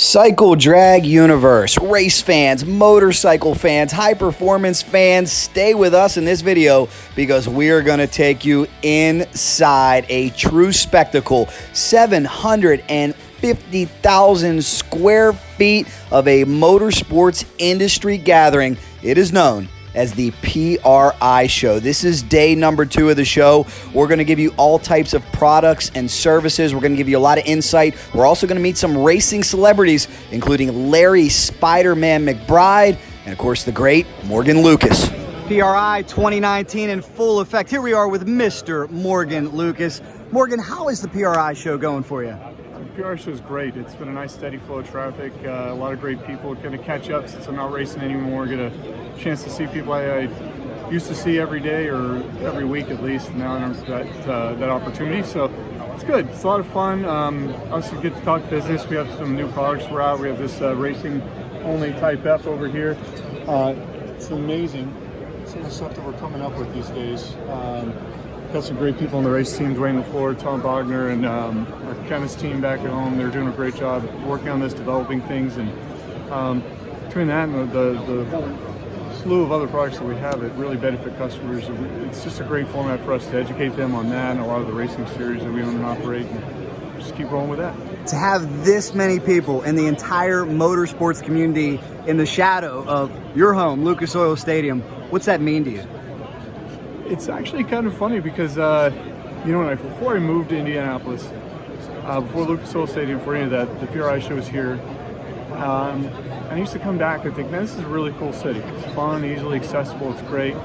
Cycledrag universe, race fans, motorcycle fans, high performance fans, stay with us in this video because we are going to take you inside a true spectacle. 750,000 square feet of a motorsports industry gathering. It is known as the PRI show. This is day number 2 of the show. We're going to give you all types of products and services. We're going to give you a lot of insight. We're also going to meet some racing celebrities, including Larry Spiderman Mcbride, and of course the great Morgan Lucas. PRI 2019 in full effect. Here we are with Mr. Morgan Lucas. Morgan, how is the PRI show going for you? The PRI show is great. It's been a nice steady flow of traffic. A lot of great people. Going to catch up since I'm not racing anymore. Get a chance to see people I used to see every day or every week at least. Now I don't have that opportunity, so it's good. It's a lot of fun. Also get to talk business. We have some new products we're out. We have this racing only Type F over here. It's amazing some of the stuff that we're coming up with these days. Got some great people on the race team, Dwayne LaFleur, Tom Bogner, and our chemist team back at home. They're doing a great job working on this, developing things, and between that and the slew of other products that we have that really benefit customers, it's just a great format for us to educate them on that and a lot of the racing series that we own and operate, and just keep rolling with that. To have this many people in the entire motorsports community in the shadow of your home, Lucas Oil Stadium, what's that mean to you? It's actually kind of funny because, before I moved to Indianapolis, before Lucas Oil Stadium, for any of that, the PRI show was here. I used to come back and think, man, this is a really cool city. It's fun, easily accessible, it's great.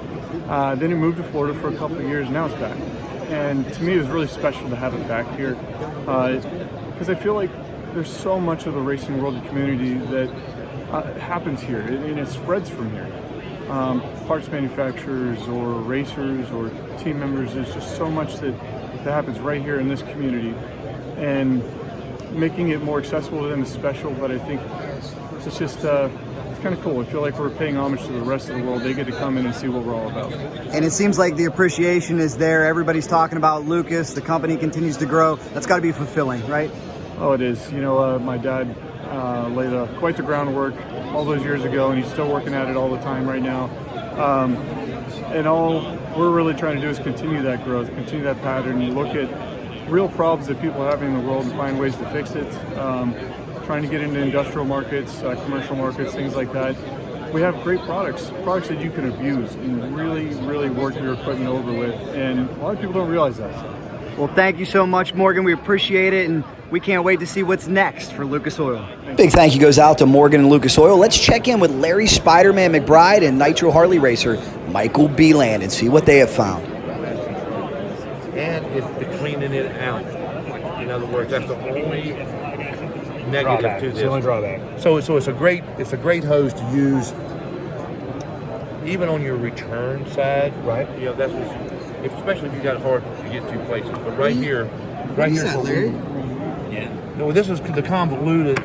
Then I moved to Florida for a couple of years, and now it's back. And to me, it was really special to have it back here because I feel like there's so much of the racing world and community that happens here, and it spreads from here. Parts manufacturers or racers or team members, there's just so much that happens right here in this community, and making it more accessible to them is special, but I think it's just it's kind of cool. I feel like we're paying homage to the rest of the world. They get to come in and see what we're all about. And it seems like the appreciation is there. Everybody's talking about Lucas. The company continues to grow. That's got to be fulfilling, right? Oh, it is. My dad laid quite the groundwork all those years ago, and he's still working at it all the time right now. And all we're really trying to do is continue that growth, continue that pattern, and look at real problems that people are having in the world and find ways to fix it. Trying to get into industrial markets, commercial markets, things like that. We have great products that you can abuse and really, really work your equipment over with, and a lot of people don't realize that. Well, thank you so much, Morgan. We appreciate it, and we can't wait to see what's next for Lucas Oil. Big thank you goes out to Morgan and Lucas Oil. Let's check in with Larry Spiderman Mcbride and Nitro Harley racer Michael Beland and see what they have found. And it's the cleaning it out. In other words, that's the only negative to this. It's the only drawback. So it's a great hose to use even on your return side. Right. That's especially if you got hard to get to places. But right here, Larry? Yeah. No, this is the convoluted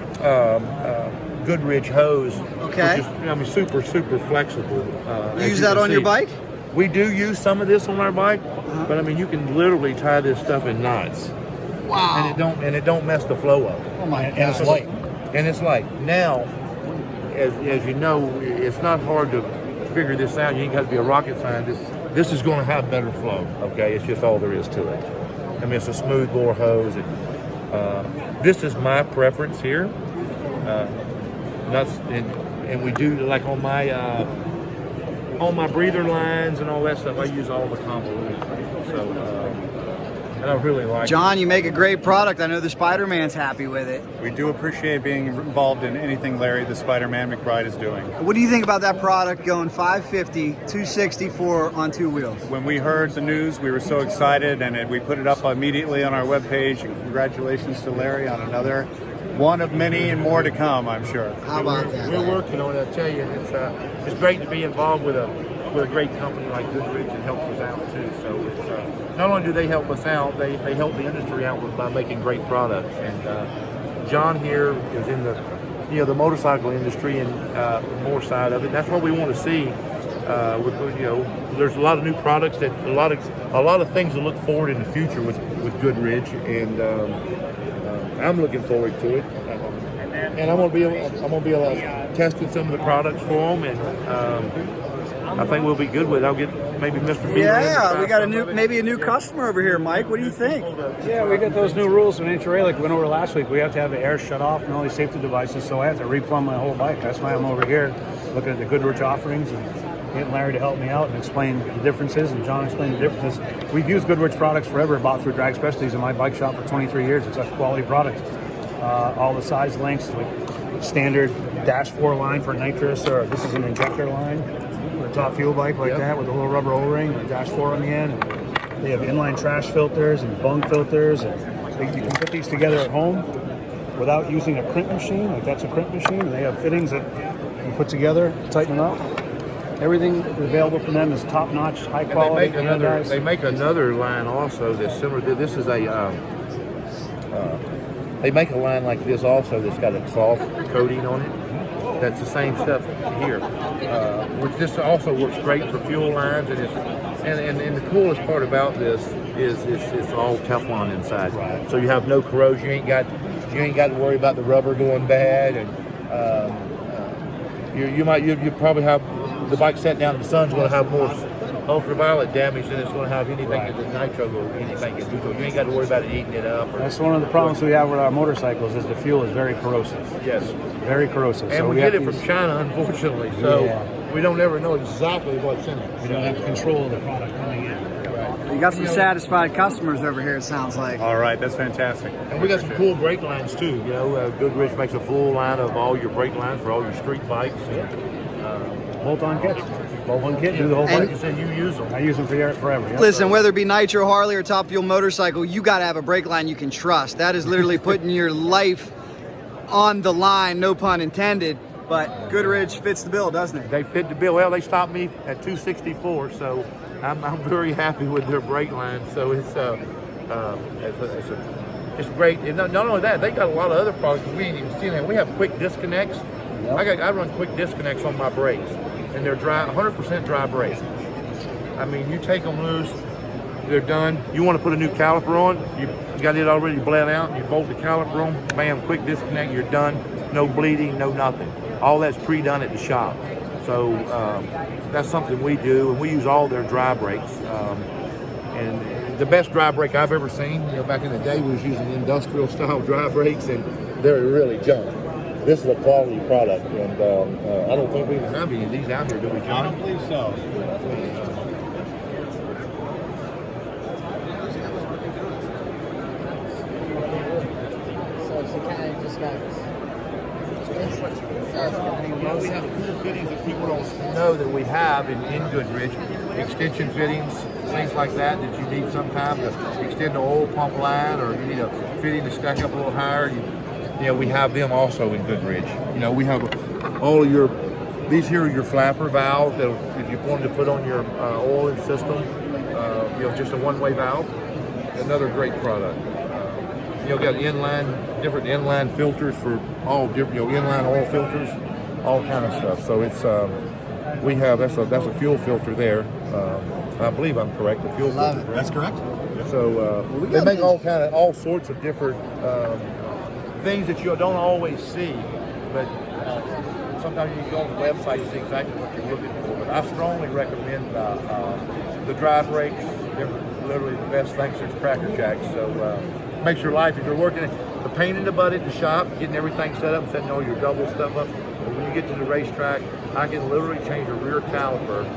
Goodridge hose. Okay. Which is, super flexible. You use that on your bike? We do use some of this on our bike, but you can literally tie this stuff in knots. Wow. And it don't mess the flow up. Oh my! And it's light. And it's light. Now, as you know, it's not hard to figure this out. You ain't got to be a rocket scientist. This is going to have better flow. Okay, it's just all there is to it. It's a smooth bore hose. This is my preference here. And we do like on my breather lines and all that stuff. I use all the convoluted. So. And I really like John, you make a great product. I know the Spider-Man's happy with it. We do appreciate being involved in anything Larry, the Spider-Man Mcbride, is doing. What do you think about that product going 550, 264 on 2 wheels? When we heard the news, we were so excited, and we put it up immediately on our webpage. Congratulations to Larry on another one of many and more to come, I'm sure. How about that? We're working on it. I tell you, it's great to be involved with a great company like Goodridge that helps us out too. So it's, not only do they help us out, they help the industry out by making great products. And John here is in the motorcycle industry and more side of it. That's what we want to see. There's a lot of new products that a lot of things to look forward in the future with Goodridge, and I'm looking forward to it. And then and I'm gonna be testing some of the products for them, and I think we'll be good with it. I'll get maybe Mr. Beland. Yeah, we got a new customer over here, Mike. What do you think? Yeah, we got those new rules from NHRA like we went over last week. We have to have the air shut off and all these safety devices, so I have to replumb my whole bike. That's why I'm over here looking at the Goodridge offerings and getting Larry to help me out and explain the differences, and John explained the differences. We've used Goodridge products forever, bought through Drag Specialties in my bike shop for 23 years. It's a quality product. All the size lengths, like standard dash 4 line for nitrous, or this is an injector line for a top fuel bike like that with a little rubber O-ring and a dash 4 on the end. And they have inline trash filters and bung filters, and you can put these together at home without using a crimp machine. Like that's a crimp machine, and they have fittings that you put together, tighten them up. Everything available from them is top-notch, high quality. They make another line also that's similar. This is a. They make a line like this also that's got a cloth coating on it. That's the same stuff here, which this also works great for fuel lines. And the coolest part about this is it's all Teflon inside, so you have no corrosion. You ain't got to worry about the rubber going bad, and you probably have the bike set down in the sun's going to have more ultraviolet damage than it's going to have anything that the nitro or anything can do to it. You ain't got to worry about it eating it up. That's one of the problems we have with our motorcycles is the fuel is very corrosive. Yes. Very corrosive. And so we get it from China, unfortunately, so we don't ever know exactly what's in it. We don't have control of the product coming in. You got some satisfied customers over here, it sounds like. All right, that's fantastic. And we got some cool brake lines too. You know, Goodridge makes a full line of all your brake lines for all your street bikes. Bolt-on kits. Bolt-on kit, do the whole bike. You said you use them. I use them forever. Yeah. Listen, whether it be Nitro, Harley, or Top Fuel motorcycle, you got to have a brake line you can trust. That is literally putting your life on the line, no pun intended. But Goodridge fits the bill, doesn't it? They fit the bill. Well, they stopped me at 264, so I'm very happy with their brake line. So it's great. And not only that, they got a lot of other products we ain't even seen that. We have quick disconnects. Yep. I run quick disconnects on my brakes, and they're dry, 100% dry brakes. I mean, you take them loose, they're done. You want to put a new caliper on, you got it already bled out, you bolt the caliper on, bam, quick disconnect, you're done. No bleeding, no nothing. All that's pre-done at the shop. So that's something we do, and we use all their dry brakes. And the best dry brake I've ever seen, you know, back in the day, we was using industrial style dry brakes, and they're really junk. This is a quality product, and I don't think we even have any of these out here, do we, John? I don't believe so. So she kind of just got. We have cool fittings that people don't know that we have in Goodridge. Extension fittings, things like that you need sometimes to extend the oil pump line, or you need a fitting to stack up a little higher. We have them also in Goodridge. You know, we have all of these here are your flapper valves that if you wanted to put on your oiling system, just a one-way valve. Another great product. Got different inline filters for all different, inline oil filters, all kind of stuff. So it's we have that's a fuel filter there. I believe I'm correct. The fuel filter. That's correct. So they make all sorts of different things that you don't always see, but sometimes you go on the website and see exactly what you're looking for. But I strongly recommend the dry brakes. They're literally the best things since Cracker Jacks. So makes your life, if you're working the pain in the butt at the shop, getting everything set up and setting all your double stuff up. But when you get to the racetrack, I can literally change a rear caliper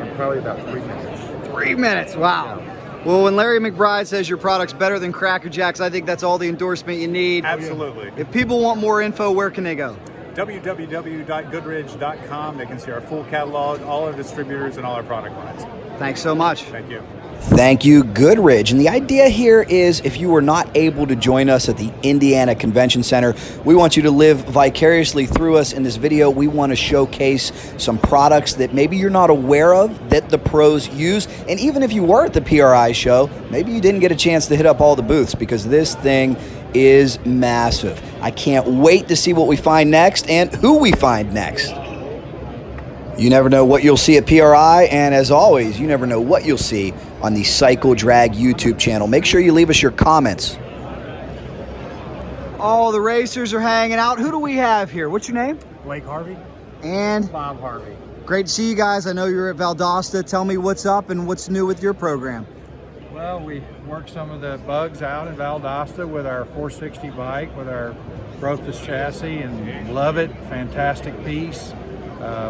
in probably about 3 minutes. 3 minutes, wow. Yeah. Well, when Larry Mcbride says your product's better than Cracker Jacks, I think that's all the endorsement you need. Absolutely. If people want more info, where can they go? www.goodridge.com. They can see our full catalog, all our distributors, and all our product lines. Thanks so much. Thank you. Thank you, Goodridge. And the idea here is if you were not able to join us at the Indiana Convention Center, we want you to live vicariously through us in this video. We want to showcase some products that maybe you're not aware of that the pros use. And even if you were at the PRI show, maybe you didn't get a chance to hit up all the booths because this thing is massive. I can't wait to see what we find next and who we find next. You never know what you'll see at PRI, and as always, you never know what you'll see on the Cycledrag YouTube channel. Make sure you leave us your comments All the racers are hanging out. Who do we have here? What's your name? Blake Harvey. And Bob Harvey. great to see you guys. I know you're at Valdosta. Tell me what's up and what's new with your program. Well, we worked some of the bugs out in Valdosta with our 460 bike, with our Brothus chassis, and love it. Fantastic piece.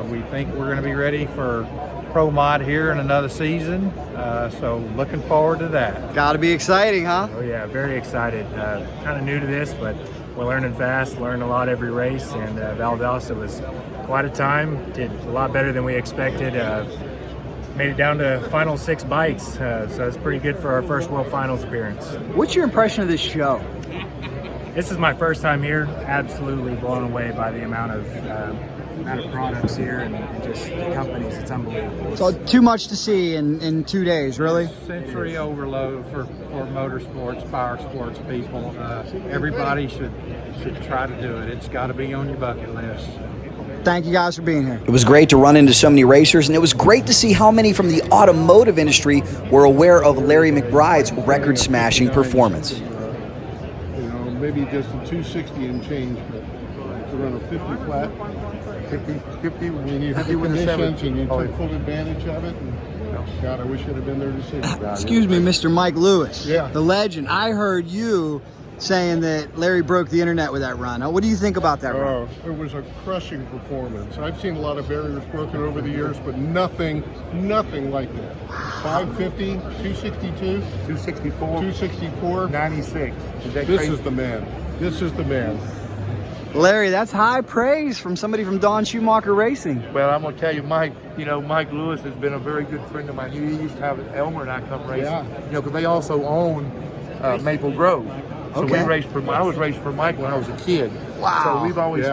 We think we're going to be ready for Pro Mod here in another season, so looking forward to that. Got to be exciting, huh? Oh yeah, very excited. Kind of new to this, but we're learning fast, learn a lot every race, and Valdosta was quite a time. Did a lot better than we expected. Made it down to final 6 bikes, so it's pretty good for our first World Finals appearance. What's your impression of this show? This is my first time here. Absolutely blown away by the amount of products here and just the companies. It's unbelievable. So too much to see in 2 days, really? Sensory overload for motorsports, power sports people. Everybody should try to do it. It's got to be on your bucket list. Thank you guys for being here. It was great to run into so many racers, and it was great to see how many from the automotive industry were aware of Larry Mcbride's record-smashing performance. Maybe just a 260 and change, but to run a 50 flat, 50 when you have the conditions and you took full advantage of it. And, God, I wish I'd have been there to see it. Excuse me, Mr. Mike Lewis. Yeah. The legend. I heard you saying that Larry broke the internet with that run. Now, what do you think about that run? It was a crushing performance. I've seen a lot of barriers broken over the years, but nothing like that. 550, 262, 264, 264, 96. This is the man. This is the man. Larry, that's high praise from somebody from Don Schumacher Racing. Well, I'm going to tell you, Mike, Mike Lewis has been a very good friend of mine. He used to have Elmer and I come racing, Yeah. because they also own Maple Grove. So Okay. I was racing for Mike when I was a kid. Wow. So we've always Yeah.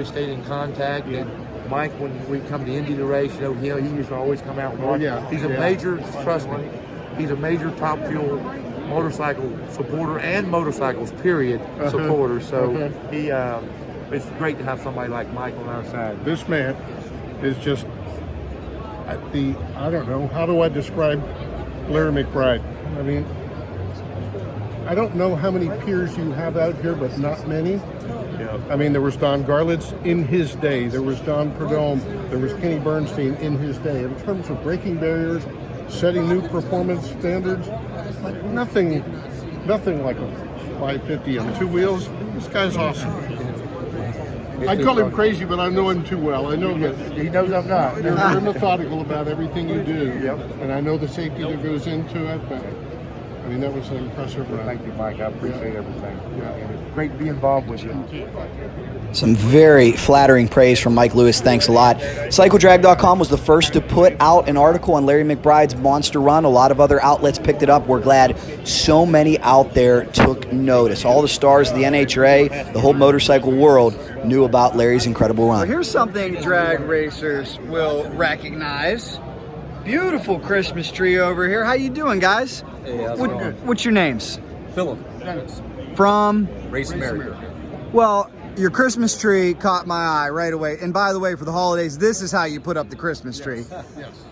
stayed in contact. And Mike, when we come to Indy to race, he used to always come out and watch. Yeah. He's a major, trust me, he's a major Top Fuel motorcycle supporter and motorcycles period supporter. So it's great to have somebody like Mike on our side. This man is just I don't know, how do I describe Larry Mcbride? I mean, I don't know how many peers you have out here, but not many. Yeah. I mean, there was Don Garlitz in his day. There was Don Prudhomme. There was Kenny Bernstein in his day. In terms of breaking barriers, setting new performance standards, like nothing like a 550 on 2 wheels. This guy's awesome. I call him crazy, but I know him too well. I know that He knows I'm not. you're methodical about everything you do. Yep. And I know the safety that goes into it, but I mean, that was an impressive run. Thank you, Mike. I appreciate everything. And it's great to be involved with you. Some very flattering praise from Mike Lewis. Thanks a lot. Cycledrag.com was the first to put out an article on Larry Mcbride's monster run. A lot of other outlets picked it up. We're glad so many out there took notice. All the stars of the NHRA, the whole motorcycle world knew about Larry's incredible run. Here's something drag racers will recognize. Beautiful Christmas tree over here. How you doing, guys? Hey, how's it going? What's your names? Phillip, From? Race America. Well, your Christmas tree caught my eye right away. And by the way, for the holidays, this is how you put up the Christmas tree. Yes.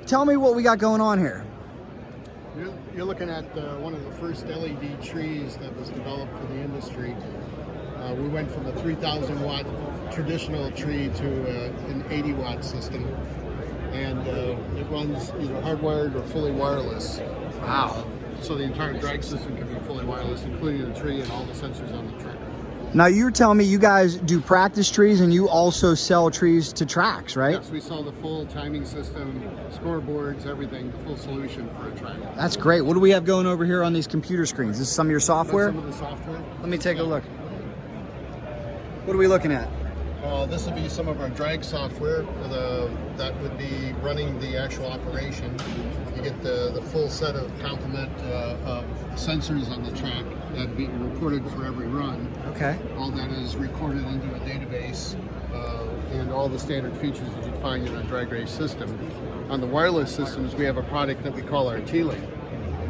Tell me what we got going on here. You're looking at one of the first LED trees that was developed for the industry. We went from a 3,000 watt traditional tree to an 80 watt system. And it runs either hardwired or fully wireless. Wow. So the entire drag system can be fully wireless, including the tree and all the sensors on the track. Now, you were telling me you guys do practice trees and you also sell trees to tracks, right? Yes, we sell the full timing system, scoreboards, everything, the full solution for a track. That's great. What do we have going over here on these computer screens? This is some of your software? That's some of the software. Let me take a look. What are we looking at? This would be some of our drag software that would be running the actual operation. You get the full set of complement of sensors on the track that be reported for every run. Okay. All that is recorded into a database and all the standard features that you'd find in a drag race system. On the wireless systems, we have a product that we call our T-Link.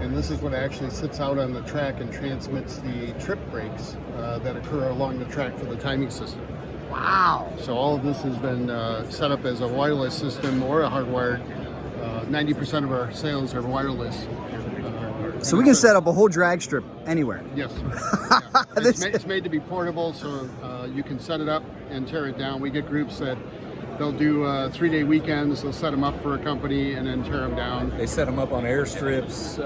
And this is what actually sits out on the track and transmits the trip breaks that occur along the track for the timing system. Wow. So all of this has been set up as a wireless system or a hardwired. 90% of our sales are wireless. So we can set up a whole drag strip anywhere. Yes. Yeah. It's made to be portable, so you can set it up and tear it down. We get groups that they'll do 3-day weekends. They'll set them up for a company and then tear them down. They set them up on airstrips,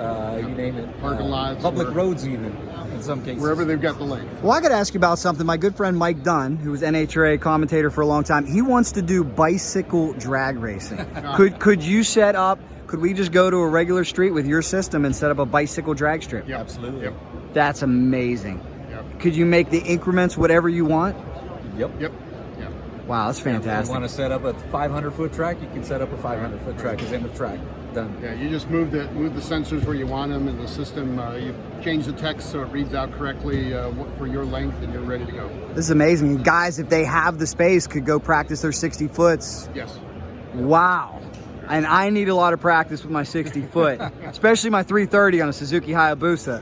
you name it. Parking lots. Public roads even, in some cases. Wherever they've got the length. Well, I got to ask you about something. My good friend Mike Dunn, who was NHRA commentator for a long time, he wants to do bicycle drag racing. Could you set up, could we just go to a regular street with your system and set up a bicycle drag strip? Yeah, absolutely. Yep. That's amazing. Yep. Could you make the increments whatever you want? Yep. Yep. Wow, that's fantastic. If you want to set up a 500-foot track, you can set up a 500-foot track as end of track. Done. Yeah, you just move the sensors where you want them in the system. You change the text so it reads out correctly for your length, and you're ready to go. This is amazing. Guys, if they have the space, could go practice their 60 foots. Yes. Wow. And I need a lot of practice with my 60 foot, especially my 330 on a Suzuki Hayabusa.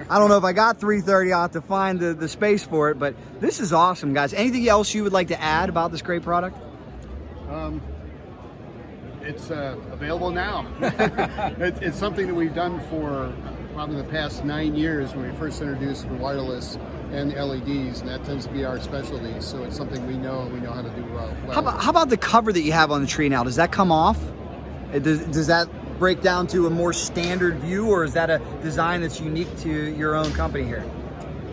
I don't know if I got 330. I'll have to find the space for it, but this is awesome, guys. Anything else you would like to add about this great product? It's available now. It's something that we've done for probably the past 9 years when we first introduced the wireless and the LEDs, and that tends to be our specialty. So it's something we know, and we know how to do well. How about the cover that you have on the tree now? Does that come off? Does that break down to a more standard view, or is that a design that's unique to your own company here?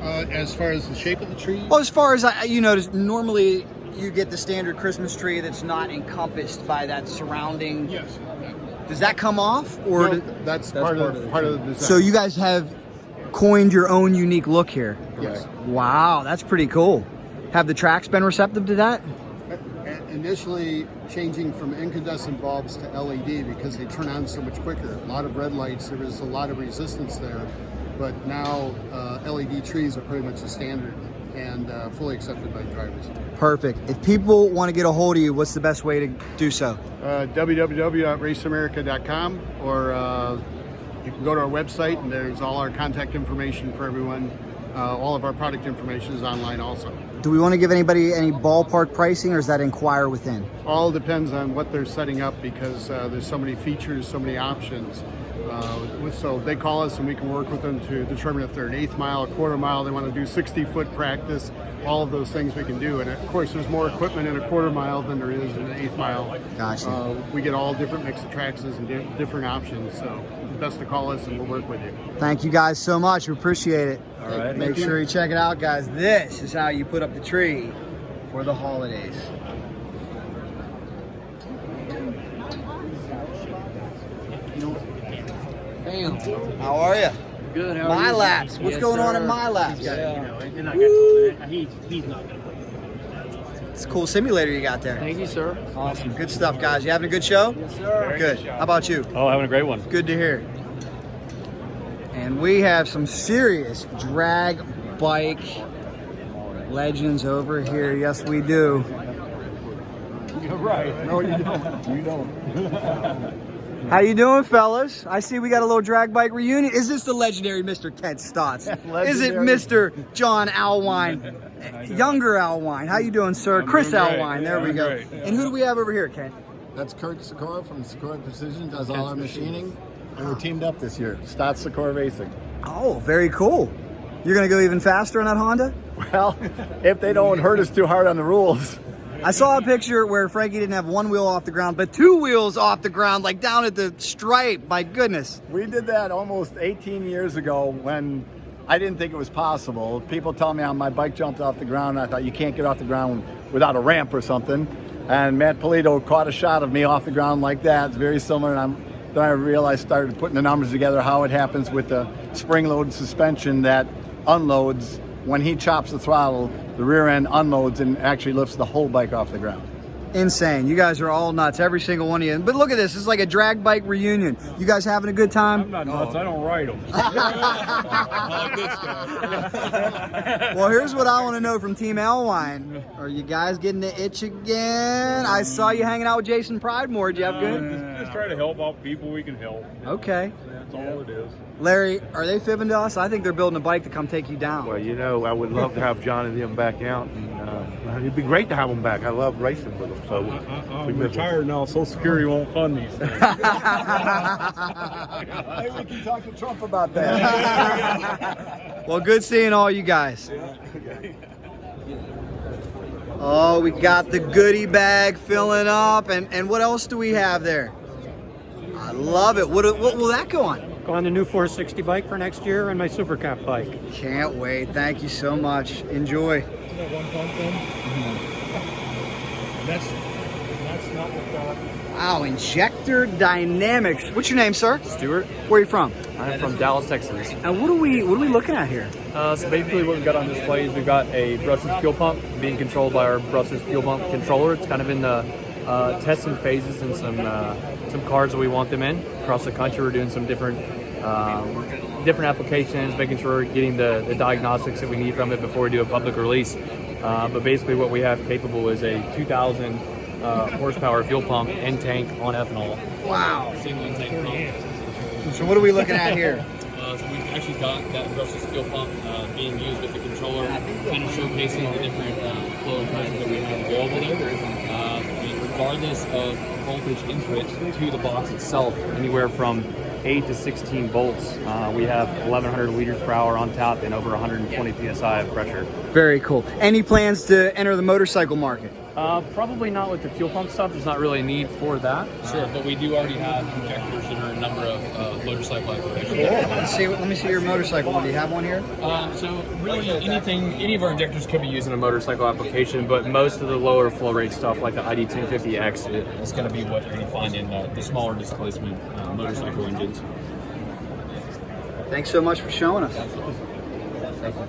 As far as the shape of the tree? Well, as far as you notice, normally you get the standard Christmas tree that's not encompassed by that surrounding. Yes. Does that come off, or No, that's part of the design. So you guys have coined your own unique look here. Yes. Wow, that's pretty cool. Have the tracks been receptive to that? Initially, changing from incandescent bulbs to LED because they turn on so much quicker. A lot of red lights, there was a lot of resistance there, but now LED trees are pretty much the standard and fully accepted by drivers. Perfect. If people want to get a hold of you, what's the best way to do so? www.raceamerica.com, or you can go to our website, and there's all our contact information for everyone. All of our product information is online also. Do we want to give anybody any ballpark pricing, or is that inquire within? All depends on what they're setting up, because there's so many features, so many options. So they call us and we can work with them to determine if they're an 1/8 mile, a 1/4 mile, they want to do 60-foot practice, all of those things we can do. And of course, there's more equipment in a 1/4 mile than there is in an 1/8 mile. Gotcha. We get all different mix of tracks and different options. So best to call us and we'll work with you. Thank you guys so much. We appreciate it. All right. Make sure you check it out, guys. This is how you put up the tree for the holidays. Bam. How are you? Good. How My are you? Laps. What's Yes, going on sir. in My Laps? Yeah. He's not. It's a cool simulator you got there. Thank you, sir. Awesome. Good stuff, guys. You having a good show? Yes, sir. Good. How about you? Oh, having a great one. Good to hear. And we have some serious drag bike legends over here. Yes, we do. You're right. No, you don't. You don't. How you doing, fellas? I see we got a little drag bike reunion. Is this the legendary Mr. Kent Stotz? Is it Mr. John Alewine? Younger Alewine. How you doing, sir? Chris Alewine. There we go. And who do we have over here, Kent? That's Kurt Sikora from Sikora Precision, does all our machining. And we're teamed up this year, Stotz Sikora Racing. Oh, very cool. You're going to go even faster on that Honda? Well, if they don't hurt us too hard on the rules. I saw a picture where Frankie didn't have one wheel off the ground, but two wheels off the ground, like down at the stripe. My goodness. We did that almost 18 years ago when I didn't think it was possible. People tell me my bike jumped off the ground, and I thought you can't get off the ground without a ramp or something. And Matt Polito caught a shot of me off the ground like that. It's very similar, and then I realized, started putting the numbers together, how it happens with the spring-loaded suspension that unloads. When he chops the throttle, the rear end unloads and actually lifts the whole bike off the ground. Insane. You guys are all nuts, every single one of you. But look at this. It's like a drag bike reunion. You guys having a good time? I'm not nuts. I don't ride them. Well, here's what I want to know from Team Alewine. Are you guys getting the itch again? I saw you hanging out with Jason Pridemore. Did you have good? just try to help out people we can help. Okay. That's all it is. Larry, are they fibbing to us? I think they're building a bike to come take you down. Well, you know, I would love to have John and them back out, and it'd be great to have them back. I love racing with them. So I'm retired now. Social Security won't fund these things. Maybe we can talk to Trump about that. Well, good seeing all you guys. Oh, we got the goodie bag filling up, and what else do we have there? I love it. What will that go on? Go on the new 460 bike for next year and my Super Cap bike. Can't wait. Thank you so much. Enjoy. One pump then? That's not what Wow, Injector Dynamics. What's your name, sir? Stuart. Where are you from? I'm from Dallas, Texas. And what are we looking at here? So basically what we've got on display is we've got a brushless fuel pump being controlled by our brushless fuel pump controller. It's kind of in the testing phases and some cars that we want them in across the country. We're doing some different applications, making sure we're getting the diagnostics that we need from it before we do a public release. But basically what we have capable is a 2,000 horsepower fuel pump and tank on ethanol. Wow. Single intake pump. So what are we looking at here? So we've actually got that brushless fuel pump being used with the controller, kind of showcasing the different flow and pressure that we have available there. And regardless of voltage input to the box itself, anywhere from 8 to 16 volts, we have 1,100 liters per hour on tap and over 120 psi of pressure. Very cool. Any plans to enter the motorcycle market? Probably not with the fuel pump stuff. There's not really a need for that. Sure. But we do already have injectors in a number of motorcycle applications. Cool. Let me see your motorcycle. Do you have one here? So really any of our injectors could be used in a motorcycle application, but most of the lower flow rate stuff like the ID1050X is going to be what you're going to find in the smaller displacement motorcycle engines. Thanks so much for showing us. Absolutely. Thank you.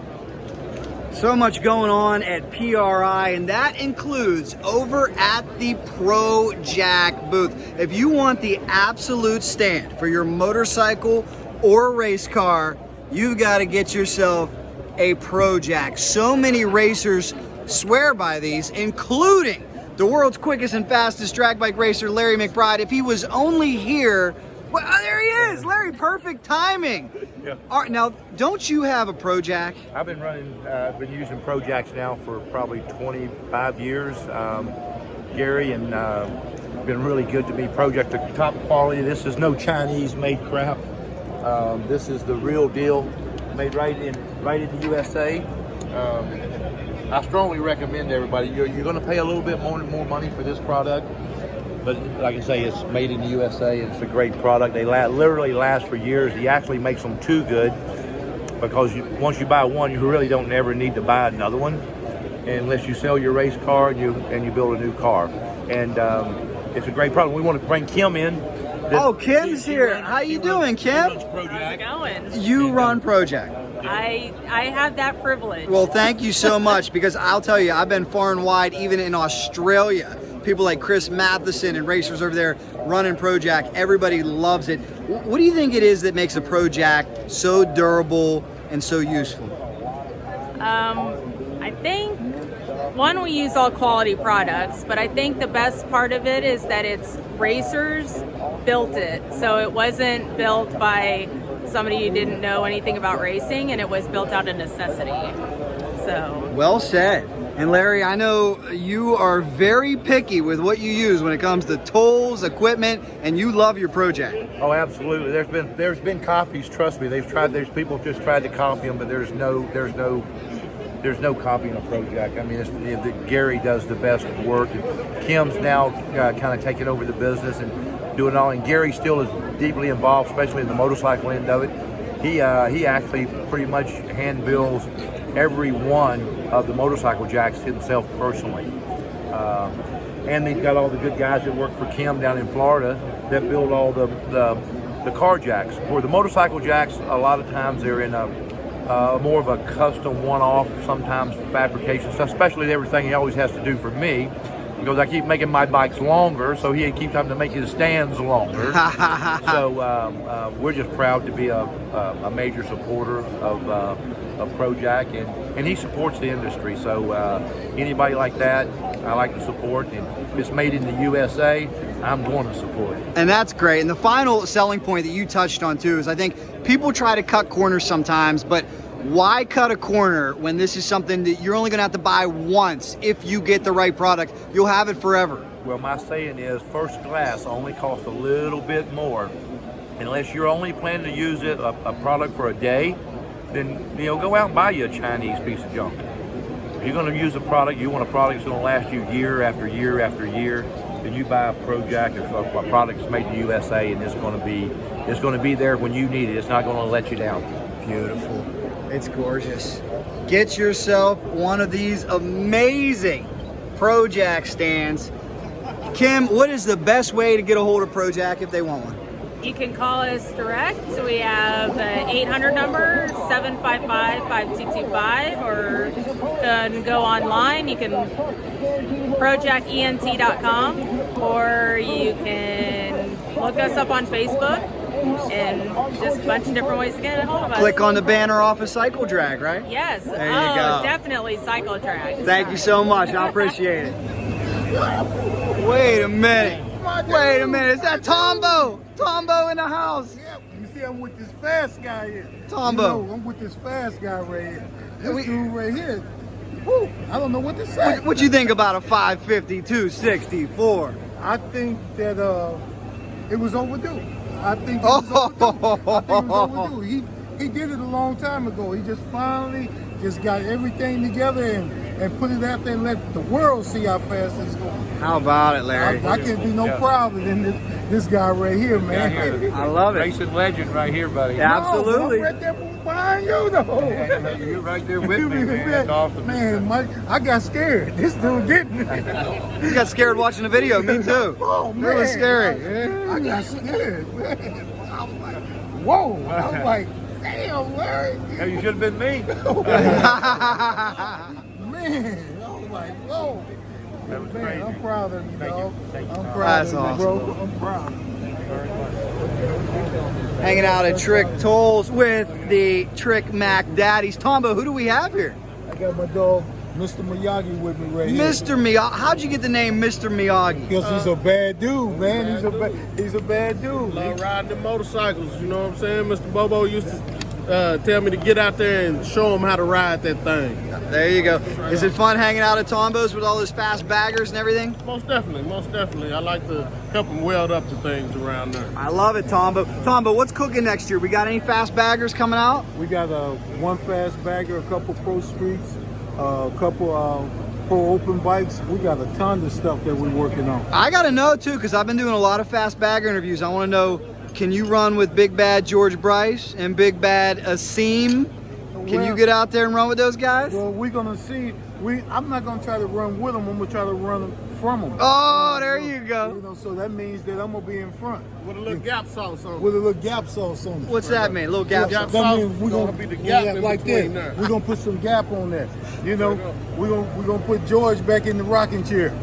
So much going on at PRI, and that includes over at the Pro Jack booth. If you want the absolute stand for your motorcycle or race car, you've got to get yourself a Pro Jack. So many racers swear by these, including the world's quickest and fastest drag bike racer, Larry Mcbride. If he was only here, well, there he is, Larry, perfect timing. Yeah. All right, now, don't you have a Pro Jack? I've been using Pro Jacks now for probably 25 years. Gary and been really good to me. Pro Jack, the top quality. This is no Chinese made crap. This is the real deal, made right in the USA. I strongly recommend everybody. You're going to pay a little bit more money for this product, but like I say, it's made in the USA. It's a great product. They literally last for years. He actually makes them too good because once you buy one, you really don't ever need to buy another one unless you sell your race car and you build a new car. And it's a great product. We want to bring Kim in. Kim's here. How you doing, Kim? How's it going? You run Pro Jack. I have that privilege. Well, thank you so much, because I'll tell you, I've been far and wide, even in Australia. People like Chris Matheson and racers over there running Pro Jack. Everybody loves it. What do you think it is that makes a Pro Jack so durable and so useful? I think, one, we use all quality products, but I think the best part of it is that it's racers built it. So it wasn't built by somebody who didn't know anything about racing, and it was built out of necessity. So well said. And Larry, I know you are very picky with what you use when it comes to tools, equipment, and you love your Pro Jack. Oh, absolutely. There's been copies. Trust me. There's people just tried to copy them, but there's no copying a Pro Jack. I mean, Gary does the best work. And Kim's now kind of taking over the business and doing it all. And Gary still is deeply involved, especially in the motorcycle end of it. He actually pretty much hand builds every one of the motorcycle jacks himself personally. And he's got all the good guys that work for Kim down in Florida that build all the car jacks. Or the motorcycle jacks, a lot of times they're in more of a custom one-off, sometimes fabrication stuff, especially everything he always has to do for me, because I keep making my bikes longer, so he keeps having to make his stands longer. So we're just proud to be a major supporter of of Projac, and he supports the industry. So anybody like that, I like to support. And if it's made in the USA, I'm going to support it. And that's great. And the final selling point that you touched on too is I think people try to cut corners sometimes, but why cut a corner when this is something that you're only going to have to buy once? If you get the right product, you'll have it forever. Well, my saying is first glass only costs a little bit more. Unless you're only planning to use it, a product for a day, then go out and buy you a Chinese piece of junk. If you're going to use a product, you want a product that's going to last you year after year after year, then you buy a Projac or a product that's made in the USA, and it's going to be there when you need it. It's not going to let you down. Beautiful. It's gorgeous. Get yourself one of these amazing Projac stands. Kim, what is the best way to get a hold of Projac if they want one? You can call us direct. We have the 800 number, 755-5225, or you can go online. You can projacent.com, or you can look us up on Facebook, and just a bunch of different ways to get a hold of us. Click on the banner off of Cycledrag, right? Yes. There you go. Definitely Cycledrag. Thank you so much. I appreciate it. Wait a minute. Wait a minute. Is that Tombo? Tombo in the house. Yeah, you see I'm with this fast guy here. Tombo. I'm with this fast guy right here. This dude right here. Whew, I don't know what to say. What you think about a 550 264? I think that it was overdue. I think it was overdue. He did it a long time ago. He just finally got everything together and put it out there and let the world see how fast it's going. How about it, Larry? I can't be no prouder than this guy right here, man. I love it. Racing legend right here, buddy. Yeah, absolutely. No, I'm right there behind you, though. Yeah, you're right there with me, man. That's awesome. Man, Mike, I got scared. This dude didn't. You got scared watching the video. Me too. Oh, man. It was scary. I got scared, man. I was like, whoa. I was like, damn, Larry. Yeah, you should have been me. Man, I was like, whoa. That was Man, crazy. I'm proud of you, dog. Thank you. I'm proud That's of you, awesome. bro. I'm proud. Hanging out at Trick Tools with the Trick Mac Daddies. Tombo, who do we have here? I got my dog, Mr. Miyagi, with me right here. Mr. Miyagi. How'd you get the name Mr. Miyagi? Because he's a bad dude, man. He's a bad dude. Love riding the motorcycles, you know what I'm saying? Mr. Bobo used to tell me to get out there and show him how to ride that thing. There you go. Is it fun hanging out at Tombo's with all those fast baggers and everything? Most definitely, most definitely. I like to help them weld up the things around there. I love it, Tombo. Tombo, what's cooking next year? We got any fast baggers coming out? We got one fast bagger, a couple pro streets, a couple pro open bikes. We got a ton of stuff that we're working on. I got to know, too, because I've been doing a lot of fast bagger interviews. I want to know, can you run with Big Bad George Bryce and Big Bad Asim? Can you get out there and run with those guys? Well, we're going to see. I'm not going to try to run with them. I'm going to try to run from them. Oh, there you go. You know, so that means that I'm going to be in front. With a little gap sauce on it. With a little gap sauce on it. What's that mean? A little gap sauce? That means we're gonna be the gap in like between that. there. We're going to put some gap on there. You know, we're gonna put George back in the rocking chair.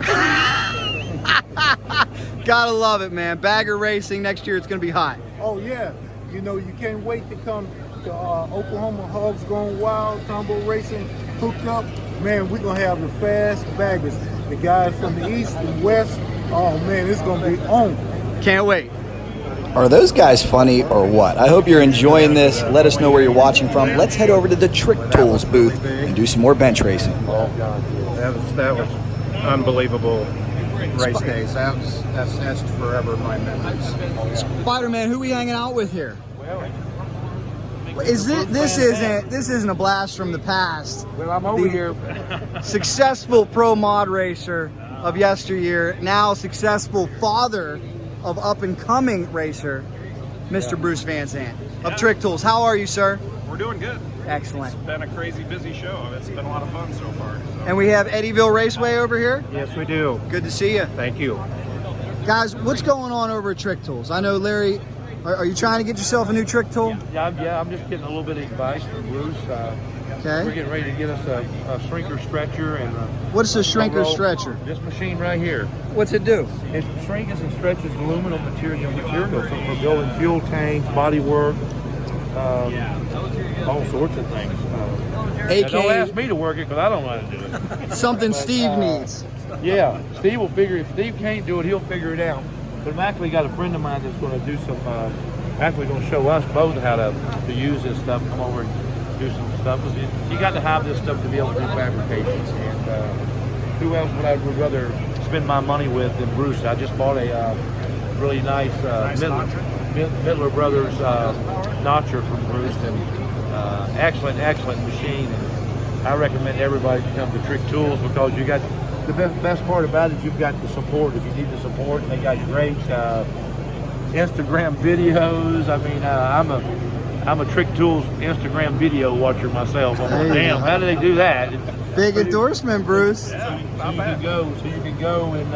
Gotta love it, man. Bagger racing next year, it's going to be hot. Oh, yeah. You know, you can't wait to come to Oklahoma Hogs Gone Wild, Tombo Racing, hooked up. Man, we're going to have the fast baggers. The guys from the east and west. Oh, man, it's going to be on. Can't wait. Are those guys funny or what? I hope you're enjoying this. Let us know where you're watching from. Let's head over to the Trick Tools booth and do some more bench racing. That was unbelievable race days. That's etched forever in my memories. Spiderman, who we hanging out with here? This isn't a blast from the past. Well, I'm over here. Successful pro mod racer of yesteryear, now successful father of up-and-coming racer, Mr. Bruce Van Zandt of Trick Tools. How are you, sir? We're doing good. Excellent. It's been a crazy busy show. It's been a lot of fun so far. And we have Eddyville Raceway over here. Yes, we do. Good to see you. Thank you. Guys, what's going on over at Trick Tools? I know, Larry, are you trying to get yourself a new trick tool? Yeah, I'm just getting a little bit of advice from Bruce. Okay. We're getting ready to get us a shrinker stretcher and What's a shrinker stretcher? This machine right here. What's it do? It shrinks and stretches aluminum material for building fuel tanks, body work, all sorts of things. AKA now don't ask me to work it because I don't know how to do it. Something Steve needs. Yeah, Steve will figure it. If Steve can't do it, he'll figure it out. But I've actually got a friend of mine that's going to do some, actually going to show us both how to use this stuff, come over and do some stuff. You got to have this stuff to be able to do fabrications. And who else would I rather spend my money with than Bruce? I just bought a really nice Midler Brothers notcher from Bruce, and excellent machine. And I recommend everybody to come to Trick Tools because you got the best part about it. You've got the support if you need the support, and they got great Instagram videos. I mean, I'm a Trick Tools Instagram video watcher myself. I'm like, damn, how do they do that? Big endorsement, Bruce. Yeah, so you can go and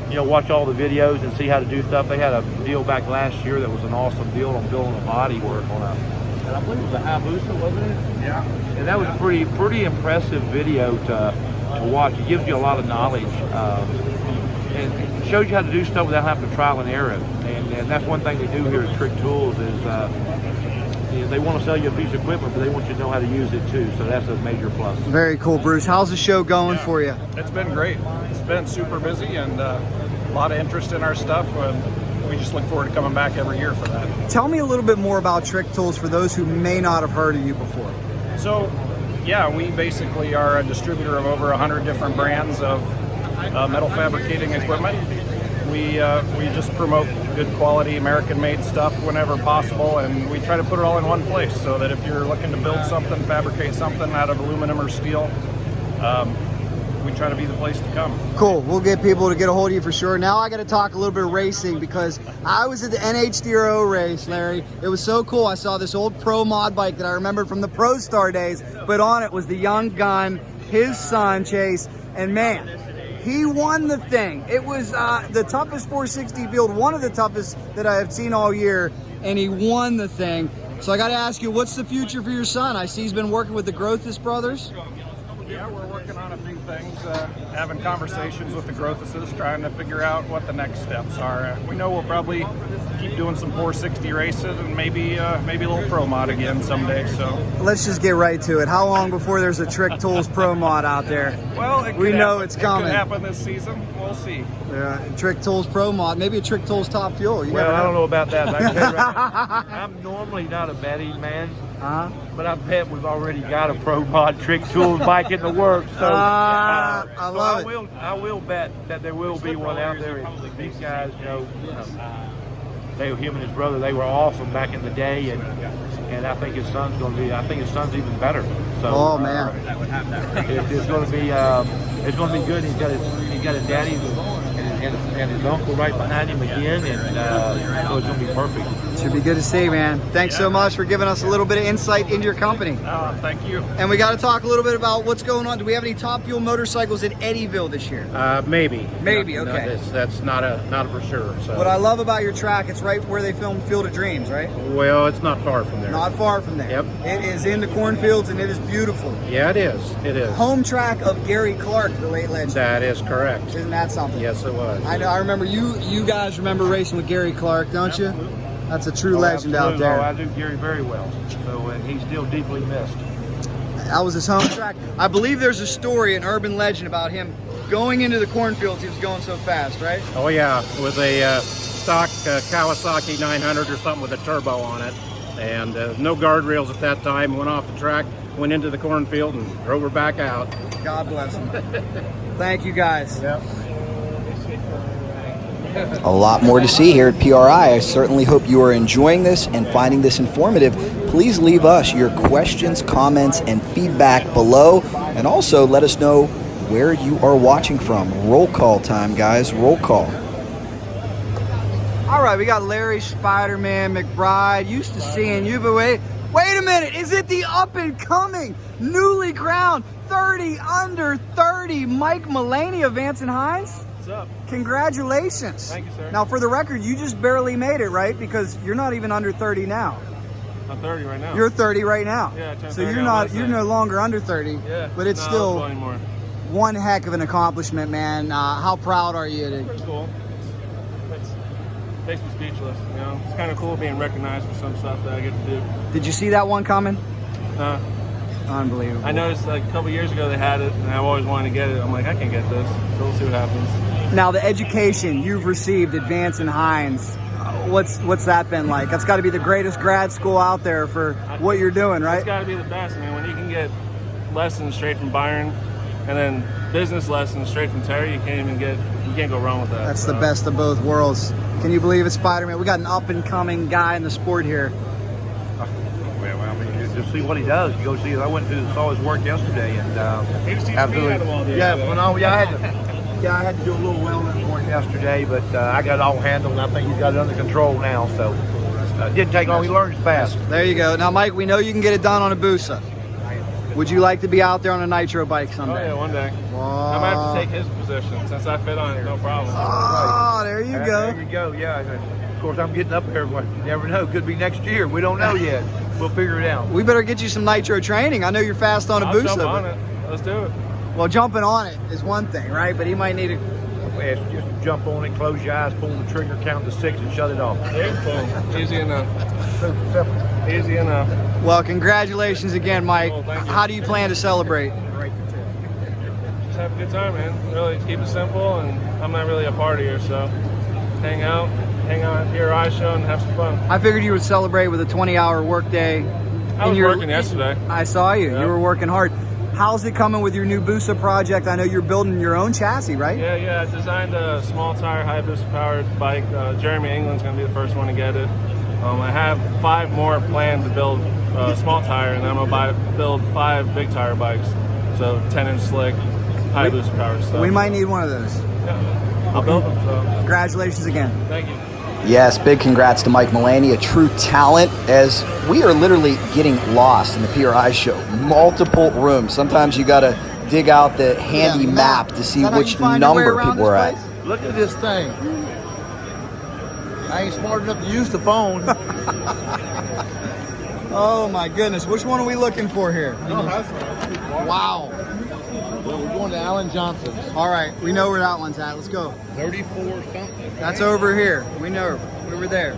you know, watch all the videos and see how to do stuff. They had a deal back last year that was an awesome deal on building a body work on and I believe it was a Hayabusa, wasn't it? Yeah. And that was a pretty impressive video to watch. It gives you a lot of knowledge. And it shows you how to do stuff without having to trial and error. And that's one thing they do here at Trick Tools is you know, they want to sell you a piece of equipment, but they want you to know how to use it too. So that's a major plus. Very cool, Bruce. How's the show going for you? It's been great. It's been super busy and a lot of interest in our stuff. We just look forward to coming back every year for that. Tell me a little bit more about Trick Tools for those who may not have heard of you before. So, yeah, we basically are a distributor of over 100 different brands of metal fabricating equipment. We just promote good quality American-made stuff whenever possible, and we try to put it all in one place so that if you're looking to build something, fabricate something out of aluminum or steel, we try to be the place to come. Cool. We'll get people to get a hold of you for sure. Now I got to talk a little bit of racing because I was at the NHDRO race, Larry. It was so cool. I saw this old pro mod bike that I remembered from the Pro Star days, but on it was the young gun, his son, Chase, and man, he won the thing. It was the toughest 460 field, one of the toughest that I have seen all year, and he won the thing. So I got to ask you, what's the future for your son? I see he's been working with the Grothis brothers. Yeah, we're working on a few things, having conversations with the Grothuses, trying to figure out what the next steps are. We know we'll probably keep doing some 460 races and maybe a little pro mod again someday. So let's just get right to it. How long before there's a Trick Tools pro mod out there? Well, we know it's coming. It could happen this season. We'll see. Yeah, Trick Tools pro mod, maybe a Trick Tools Top Fuel. Well, I don't know about that. I can tell you right now, I'm normally not a betting man. But I bet we've already got a pro mod Trick Tools bike in the works. So, I love it. I will bet that there will be one out there. And these guys, you know, him and his brother, they were awesome back in the day, and I think his son's going to be. I think his son's even better. So, man, it's going to be good. He's got a daddy and his uncle right behind him again, and so it's going to be perfect. Should be good to see, man. Thanks so much for giving us a little bit of insight into your company. Thank you. And we got to talk a little bit about what's going on. Do we have any Top Fuel motorcycles in Eddyville this year? Maybe. Maybe, okay. No, that's not a for sure. So. What I love about your track, it's right where they filmed Field of Dreams, right? Well, it's not far from there. Not far from there. Yep. It is in the cornfields, and it is beautiful. Yeah, it is. It is. Home track of Gary Clark, the late legend. That is correct. Isn't that something? Yes, it was. I know. I remember you guys remember racing with Gary Clark, don't you? That's a true legend out there. Oh, I do Gary very well. So, and he's still deeply missed. That was his home track. I believe there's a story, an urban legend about him going into the cornfields. He was going so fast, right? Oh yeah, with a stock Kawasaki 900 or something with a turbo on it, and no guardrails at that time. Went off the track, went into the cornfield, and drove her back out. God bless him. Thank you, guys. Yep. A lot more to see here at PRI. I certainly hope you are enjoying this and finding this informative. Please leave us your questions, comments, and feedback below. And also let us know where you are watching from. Roll call time, guys. Roll call. All right, we got Larry, Spiderman, Mcbride. Used to seeing you, but wait a minute. Is it the up-and-coming, newly crowned 30 under 30 Mike Mullaney of Vance and Hines? Up. Congratulations. Thank you, sir. Now, for the record, you just barely made it, right? Because you're not even under 30 now. I'm 30 right now. You're 30 right now. Yeah, I turned so 30 you're no longer under 30. Yeah. But it's still one heck of an accomplishment, man. How proud are you? Pretty cool. makes me speechless. You know, it's kind of cool being recognized for some stuff that I get to do. Did you see that one coming? Unbelievable. I noticed like a couple years ago they had it, and I've always wanted to get it. I'm like, I can get this. So we'll see what happens. Now, the education you've received at Vance and Hines, what's that been like? That's got to be the greatest grad school out there for what you're doing, right? It's got to be the best, man. When you can get lessons straight from Byron, and then business lessons straight from Terry, you can't go wrong with that. That's the best of both worlds. Can you believe it, Spider-Man? We got an up-and-coming guy in the sport here. Well, I mean, you just see what he does. You go see it. I went to saw his work yesterday, and absolutely. I had to do a little welding for him yesterday, but I got it all handled, and I think he's got it under control now. So it didn't take long. He learns fast. There you go. Now, Mike, we know you can get it done on a Busa. Would you like to be out there on a Nitro bike someday? Oh, yeah, one day. I might have to take his position since I fit on it, no problem. Oh, there you go. There you go, yeah. Of course, I'm getting up there. You never know. Could be next year. We don't know yet. We'll figure it out. We better get you some Nitro training. I know you're fast on a Busa. Jump on it. Let's do it. Well, jumping on it is one thing, right? But he might need to... Well, just jump on it, close your eyes, pull the trigger, count to 6, and shut it off. Boom. Easy enough. Easy enough. Well, congratulations again, Mike. Oh, thank you. How do you plan to celebrate? Just have a good time, man. Really keep it simple, and I'm not really a partier, so hang out at the PRI show and have some fun. I figured you would celebrate with a 20-hour workday. I was working yesterday. I saw you. Yeah. You were working hard. How's it coming with your new Busa project? I know you're building your own chassis, right? Yeah. I designed a small tire Hayabusa powered bike. Jeremy England's going to be the first one to get it. I have 5 more planned to build small tire, and I'm going to build 5 big tire bikes. So 10-inch slick Hayabusa powered stuff. We might need one of those. Yeah, I'll build them. So. Congratulations again. Thank you. Yes, big congrats to Mike Mullaney, a true talent, as we are literally getting lost in the PRI show. Multiple rooms. Sometimes you got to dig out the handy map to see which number people are at. Look at this thing. I ain't smart enough to use the phone. Oh my goodness. Which one are we looking for here? Wow. Well, we're going to Alan Johnson's. All right, we know where that one's at. Let's go. 34 something. That's over here. We know. Over there.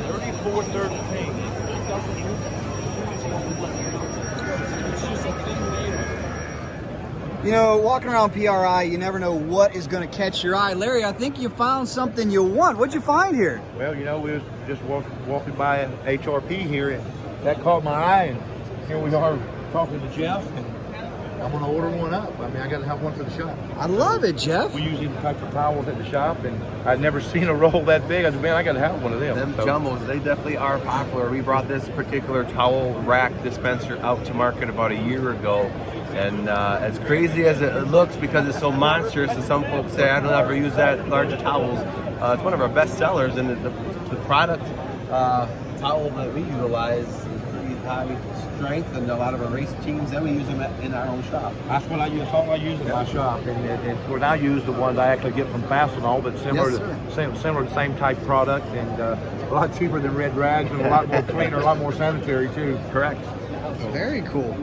3413. You know, walking around PRI, you never know what is going to catch your eye. Larry, I think you found something you want. What'd you find here? Well, you know, we was just walking by HRP here, and that caught my eye, and here we are talking to Jeff, and I'm going to order one up. I mean, I got to have one for the shop. I love it, Jeff. We use these type of towels at the shop, and I'd never seen a roll that big. I said, man, I got to have one of them. Them jumbos, they definitely are popular. We brought this particular towel rack dispenser out to market about a year ago. And as crazy as it looks, because it's so monstrous, and some folks say, I don't ever use that larger towels, it's one of our best sellers, and the product towel that we utilize is pretty high strength, and a lot of our race teams, and we use them in our own shop. That's what I use. That's all I use in my shop. And of course, I use the ones I actually get from Fastenal, but similar to the same type product, and a lot cheaper than red rags, and a lot more cleaner, a lot more sanitary too. Correct. Very cool.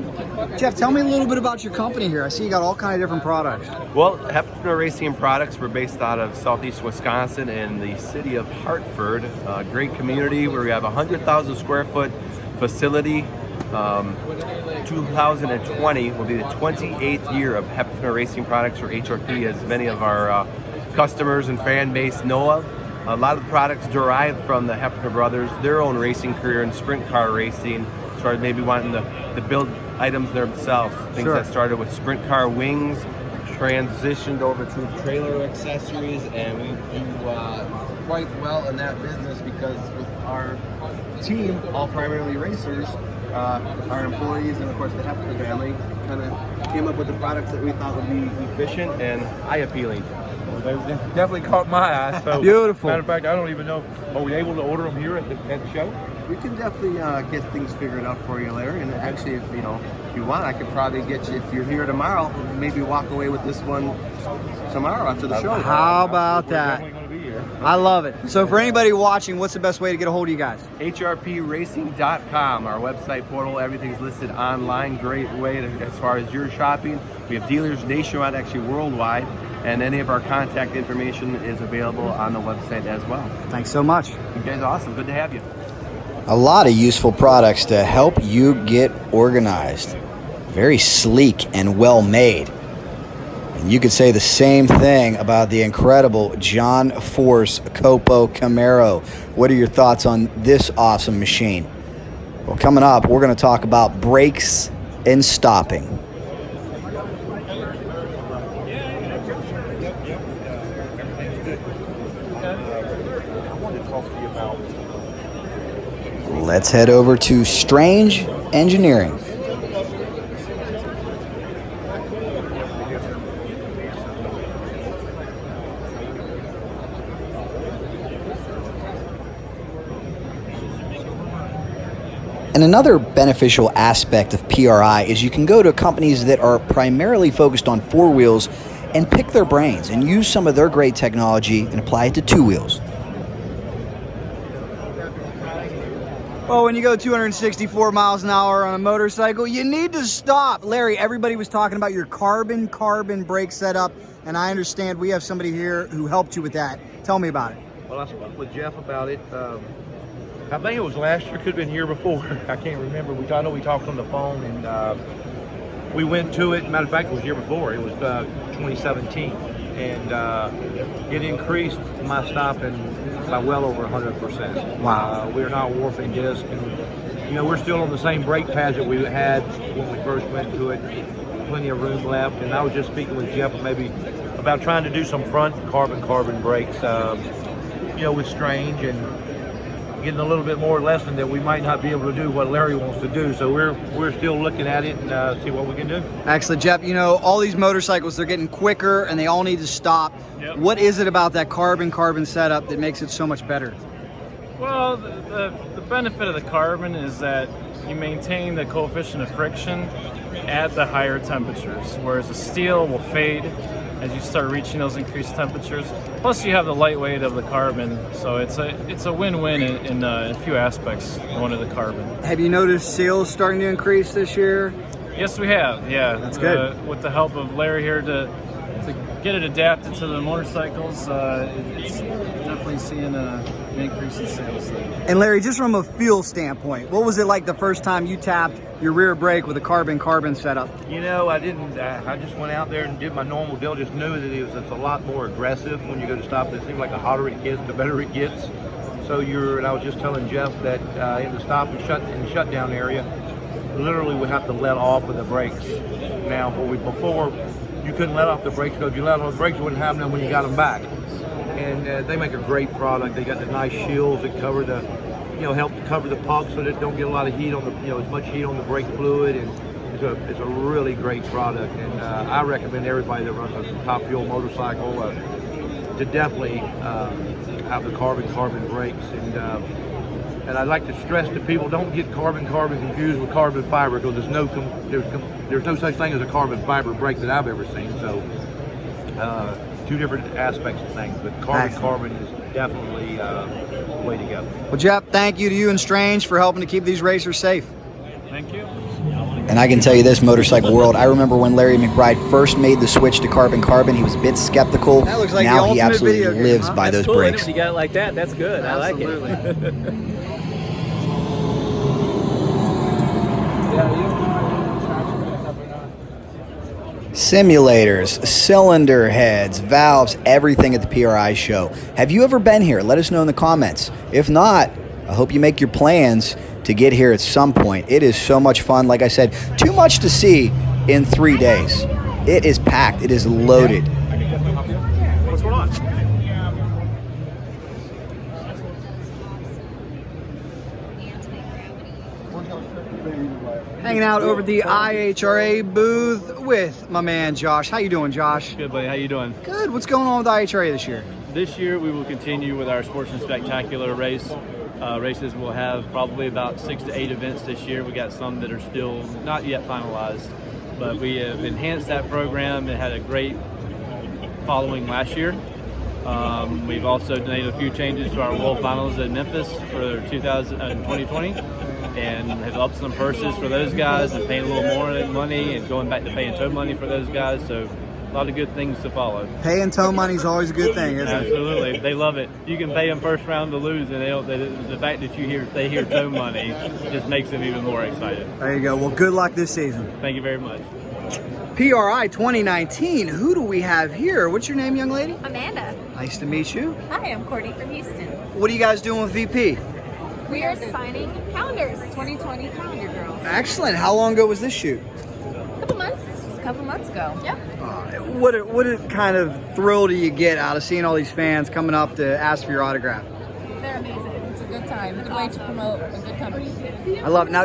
Jeff, tell me a little bit about your company here. I see you got all kinds of different products. Well, Hefner Racing Products, we're based out of southeast Wisconsin in the city of Hartford. A great community where we have a 100,000 square foot facility. 2020 will be the 28th year of Hefner Racing Products, or HRP, as many of our customers and fan base know of. A lot of the products derived from the Hefner brothers, their own racing career in sprint car racing, started maybe wanting to build items themselves. Things that started with sprint car wings, transitioned over to trailer accessories, and we do quite well in that business because with our team, all primarily racers, our employees, and of course the Hefner family, kind of came up with the products that we thought would be efficient and eye-appealing. They definitely caught my eye. So beautiful. Matter of fact, I don't even know, are we able to order them here at the show? We can definitely get things figured out for you, Larry. And actually, if you want, I could probably get you, if you're here tomorrow, maybe walk away with this one tomorrow after the show. How about that? I love it. So for anybody watching, what's the best way to get a hold of you guys? HRPRacing.com, our website portal. Everything's listed online. Great way to, as far as your shopping. We have dealers nationwide, actually worldwide. And any of our contact information is available on the website as well. Thanks so much. You guys are awesome. Good to have you. A lot of useful products to help you get organized. Very sleek and well made. And you could say the same thing about the incredible John Force Copo Camaro. What are your thoughts on this awesome machine? Well, coming up, we're going to talk about brakes and stopping. Let's head over to Strange Engineering. And another beneficial aspect of PRI is you can go to companies that are primarily focused on four wheels and pick their brains and use some of their great technology and apply it to two wheels. Well, when you go 264 miles an hour on a motorcycle, you need to stop. Larry, everybody was talking about your carbon brake setup, and I understand we have somebody here who helped you with that. Tell me about it. Well, I spoke with Jeff about it. I think it was last year, could have been the year before. I can't remember. I know we talked on the phone, and we went to it. Matter of fact, it was the year before. It was 2017, and it increased my stopping by well over 100%. Wow. We're not warping disc, and we're still on the same brake pads that we had when we first went to it. Plenty of room left, and I was just speaking with Jeff maybe about trying to do some front carbon brakes, with Strange, and getting a little bit more lesson that we might not be able to do what Larry wants to do. So we're still looking at it and see what we can do. Excellent, Jeff. All these motorcycles, they're getting quicker and they all need to stop. Yep. What is it about that carbon setup that makes it so much better? Well, the benefit of the carbon is that you maintain the coefficient of friction at the higher temperatures, whereas the steel will fade as you start reaching those increased temperatures. Plus you have the lightweight of the carbon, so it's a win-win in a few aspects going to the carbon. Have you noticed sales starting to increase this year? Yes, we have, yeah. That's good. With the help of Larry here to get it adapted to the motorcycles, it's definitely seeing an increase in sales there. And Larry, just from a feel standpoint, what was it like the first time you tapped your rear brake with a carbon setup? I didn't. I just went out there and did my normal deal. Just knew that it's a lot more aggressive when you go to stop. It seems like the hotter it gets, the better it gets. So and I was just telling Jeff that in the stop and shutdown area, literally we have to let off of the brakes. Now, before you couldn't let off the brakes, because if you let off the brakes, it wouldn't happen when you got them back. And they make a great product. They got the nice shields that cover the, help to cover the pump so that it don't get a lot of heat on the, as much heat on the brake fluid. And it's a really great product. And I recommend everybody that runs a top fuel motorcycle to definitely have the carbon brakes. And I'd like to stress to people, don't get carbon confused with carbon fiber, because there's no such thing as a carbon fiber brake that I've ever seen. So two different aspects of things, but carbon is definitely the way to go. Well, Jeff, thank you to you and Strange for helping to keep these racers safe. Thank you. And I can tell you this, motorcycle world, I remember when Larry Mcbride first made the switch to carbon, he was a bit skeptical. That looks like now the he absolutely lives by That's those cool, brakes. When you got it like that, that's good. Absolutely. I like it. Simulators, cylinder heads, valves, everything at the PRI show. Have you ever been here? Let us know in the comments. If not, I hope you make your plans to get here at some point. It is so much fun. Like I said, too much to see in 3 days. It is packed. It is loaded. What's going on? Hanging out over the IHRA booth with my man Josh. How you doing, Josh? Good, buddy. How you doing? Good. What's going on with IHRA this year? This year we will continue with our Sportsman Spectacular race. Races will have probably about 6 to 8 events this year. We got some that are still not yet finalized, but we have enhanced that program. It had a great following last year. We've also made a few changes to our World Finals at Memphis for 2020. And have upped some purses for those guys and paying a little more money and going back to paying tow money for those guys. So lot of good things to follow. Pay and tow money is always a good thing, isn't it? Absolutely, they love it. You can pay them first round to lose, and the fact that they hear tow money just makes them even more excited. There you go. Well, good luck this season. Thank you very much. PRI 2019. Who do we have here? What's your name, young lady? Amanda. Nice to meet you. Hi, I'm Courtney from Houston. What are you guys doing with VP? We are signing calendars. 2020 calendar girls. Excellent. How long ago was this shoot? A couple months ago. Yep. What kind of thrill do you get out of seeing all these fans coming up to ask for your autograph? They're amazing. It's a good time. It's a way to promote a good company. I love it. Now,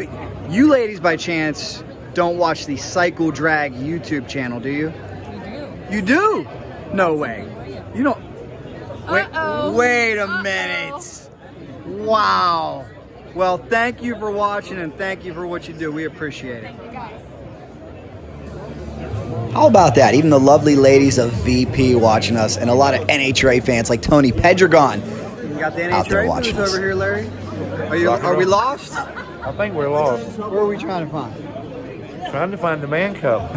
you ladies by chance don't watch the Cycledrag YouTube channel, do you? We do. You do? No way. You don't. Wait a minute. Wow. Well, thank you for watching and thank you for what you do. We appreciate it. How about that? Even the lovely ladies of VP watching us and a lot of NHRA fans like Tony Pedregon. You got the NHRA watching over here, Larry? Are we lost? I think we're lost. Where are we trying to find? Trying to find the Man Cup.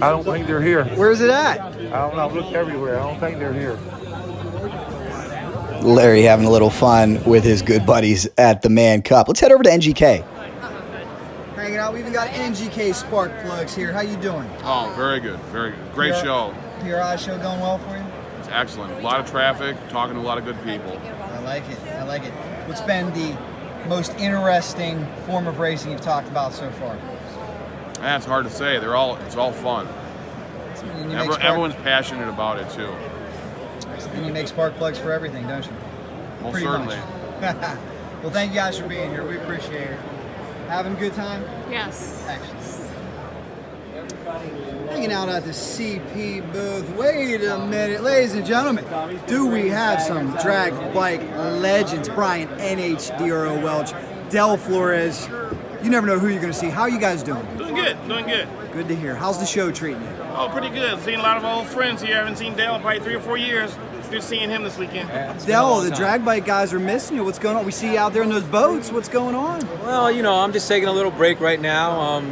I don't think they're here. Where's it at? I don't know. I've looked everywhere. I don't think they're here. Larry having a little fun with his good buddies at the Man Cup. Let's head over to NGK. Hanging out. We even got NGK Spark Plugs here. How you doing? Oh, very good. Very good. Great show. PRI show going well for you? It's excellent. A lot of traffic, talking to a lot of good people. I like it. I like it. What's been the most interesting form of racing you've talked about so far? It's hard to say. It's all fun. Everyone's passionate about it too. And you make spark plugs for everything, don't you? Most Pretty certainly. Well, thank you guys for being here. We appreciate it. Having a good time? Yes. Excellent. Hanging out at the CP booth. Wait a minute, ladies and gentlemen. Do we have some drag bike legends? Brian, NHDRO, Welch, Del Flores. You never know who you're going to see. How are you guys doing? Doing good, doing good. Good to hear. How's the show treating you? Oh, pretty good. Seen a lot of old friends here. I haven't seen Dale in probably 3 or 4 years. Good seeing him this weekend. Del, the drag bike guys are missing you. What's going on? We see you out there in those boats. What's going on? Well, I'm just taking a little break right now.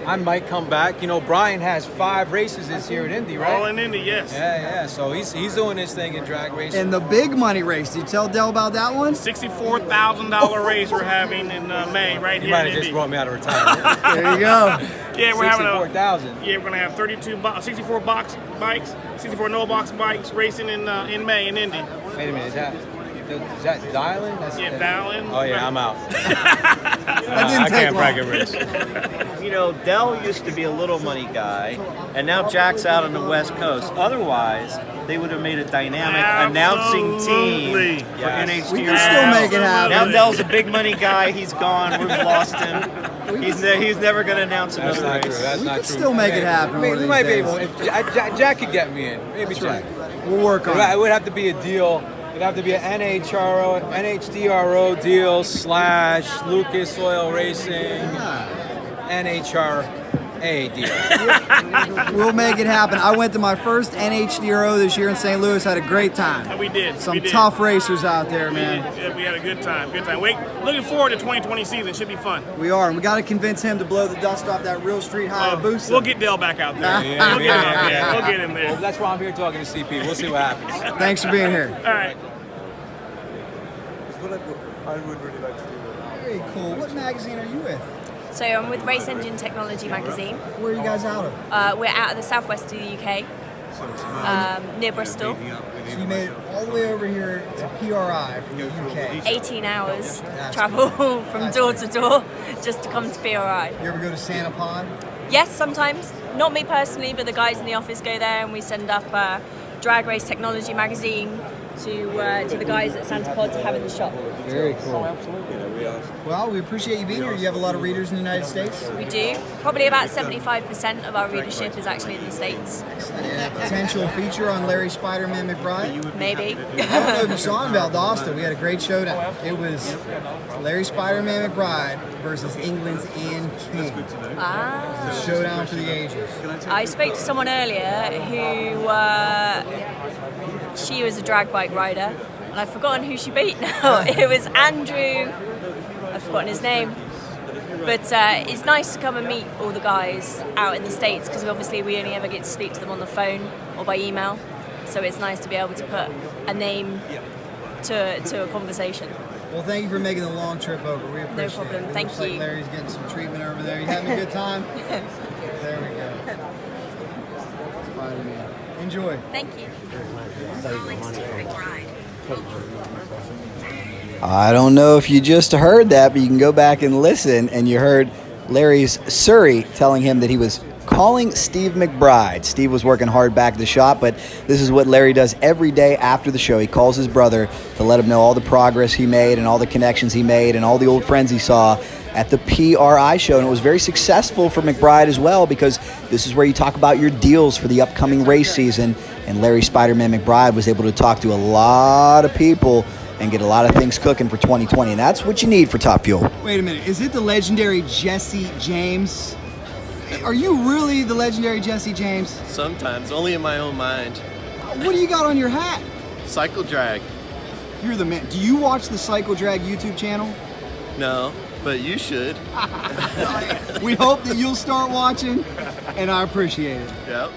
I might come back. Brian has 5 races this year in Indy, right? All in Indy, yes. Yeah. So he's doing his thing in drag racing. And the big money race. Did you tell Del about that one? $64,000 race we're having in May right here in Indy. You might have just brought me out of retirement. There you go. Yeah, we're having 64,000. Yeah, we're gonna have 64 box bikes, 64 no box bikes racing in May in Indy. Wait a minute, is that dialing? Dialing. Oh yeah, I'm out. I can't bracket race. Del used to be a little money guy, and now Jack's out on the West Coast. Otherwise, they would have made a dynamic announcing team for NHDRO. We can still make it happen. Now Del's a big money guy. He's gone. We've lost him. He's never going to announce another race. That's we not can true. still make it happen. We might be able. If Jack could get me in. Maybe Jack. We'll work on it. It would have to be a deal. It'd have to be an NHRA deal / Lucas Oil Racing NHRA deal. We'll make it happen. I went to my first NHDRO this year in St. Louis. Had a great time. We did. Some tough racers out there, man. We had a good time. Looking forward to 2020 season. Should be fun. We are. And we got to convince him to blow the dust off that real Street HAYABUSA. We'll get Dale back out there. We'll get him there. Well, that's why I'm here talking to CP. We'll see what happens. Thanks for being here. All right. I would really like to do that. Very cool. What magazine are you with? So I'm with Race Engine Technology magazine. Where are you guys out of? We're out of the southwest of the UK, near Bristol. So you made it all the way over here to PRI from the UK. 18 hours travel from door to door just to come to PRI. You ever go to Santa Pond? Yes, sometimes. Not me personally, but the guys in the office go there, and we send up Drag Race Technology magazine to the guys at Santa Pod to have in the shop. Very cool. Well, we appreciate you being here. You have a lot of readers in the United States? We do. Probably about 75% of our readership is actually in the States. And a potential feature on Larry Spiderman McBride? Maybe. I don't know if you saw in Valdosta. We had a great showdown. It was Larry Spiderman McBride versus England's Ann King. Ah. It's a showdown for the ages. I spoke to someone earlier who she was a drag bike rider, and I've forgotten who she beat now. It was Andrew. I've forgotten his name. But it's nice to come and meet all the guys out in the States, because obviously we only ever get to speak to them on the phone or by email. So it's nice to be able to put a name to a conversation. Well, thank you for making the long trip over. We appreciate it. No problem. It Thank looks you. Like Larry's getting some treatment over there. You having a good time? There we go. Spider-Man. Enjoy. Thank you. I don't know if you just heard that, but you can go back and listen, and you heard Larry's Surrey telling him that he was calling Steve Mcbride. Steve was working hard back at the shop, but this is what Larry does every day after the show. He calls his brother to let him know all the progress he made and all the connections he made and all the old friends he saw at the PRI show. And it was very successful for Mcbride as well, because this is where you talk about your deals for the upcoming race season. And Larry Spiderman McBride was able to talk to a lot of people and get a lot of things cooking for 2020. And that's what you need for Top Fuel. Wait a minute. Is it the legendary Jesse James? Are you really the legendary Jesse James? Sometimes, only in my own mind. What do you got on your hat? Cycledrag. You're the man. Do you watch the Cycledrag YouTube channel? No, but you should. We hope that you'll start watching, and I appreciate it. Yep.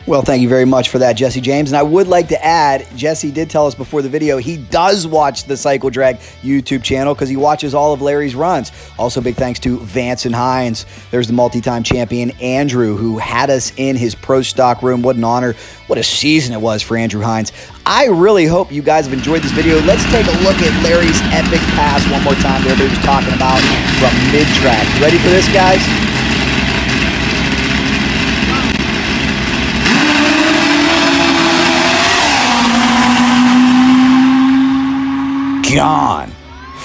Well, thank you very much for that, Jesse James. And I would like to add, Jesse did tell us before the video he does watch the Cycledrag YouTube channel because he watches all of Larry's runs. Also, big thanks to Vance and Hines. There's the multi-time champion, Andrew, who had us in his pro stock room. What an honor. What a season it was for Andrew Hines. I really hope you guys have enjoyed this video. Let's take a look at Larry's epic pass one more time that everybody was talking about from mid-track. Ready for this, guys? Gone.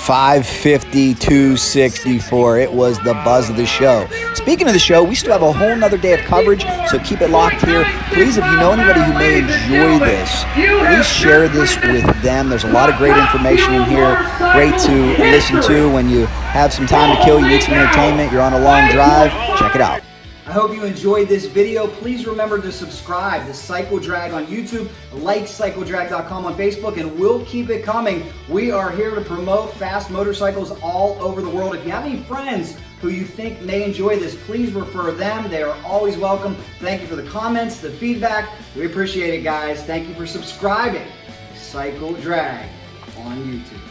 550, 264. It was the buzz of the show. Speaking of the show, we still have a whole nother day of coverage, so keep it locked here. Please, if you know anybody who may enjoy this, please share this with them. There's a lot of great information in here. Great to listen to when you have some time to kill, you need some entertainment, you're on a long drive. Check it out. I hope you enjoyed this video. Please remember to subscribe to Cycledrag on YouTube, like Cycledrag.com on Facebook, and we'll keep it coming. We are here to promote fast motorcycles all over the world. If you have any friends who you think may enjoy this, please refer them. They are always welcome. Thank you for the comments, the feedback. We appreciate it, guys. Thank you for subscribing to Cycledrag on YouTube.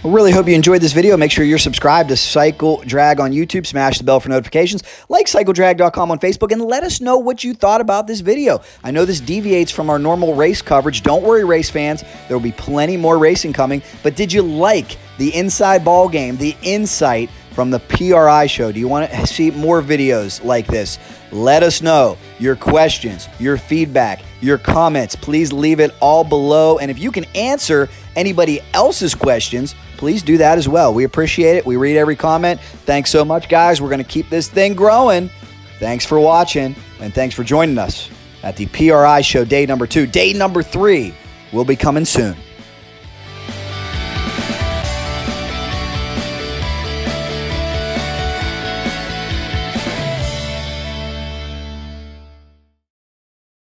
I really hope you enjoyed this video. Make sure you're subscribed to Cycledrag on YouTube. Smash the bell for notifications. Like Cycledrag.com on Facebook, and let us know what you thought about this video. I know this deviates from our normal race coverage. Don't worry, race fans. There will be plenty more racing coming. But did you like the inside ball game, the insight from the PRI show? Do you want to see more videos like this? Let us know your questions, your feedback, your comments. Please leave it all below. And if you can answer anybody else's questions, please do that as well. We appreciate it. We read every comment. Thanks so much, guys. We're going to keep this thing growing. Thanks for watching, and thanks for joining us at the PRI show day number 2. Day number 3 will be coming soon.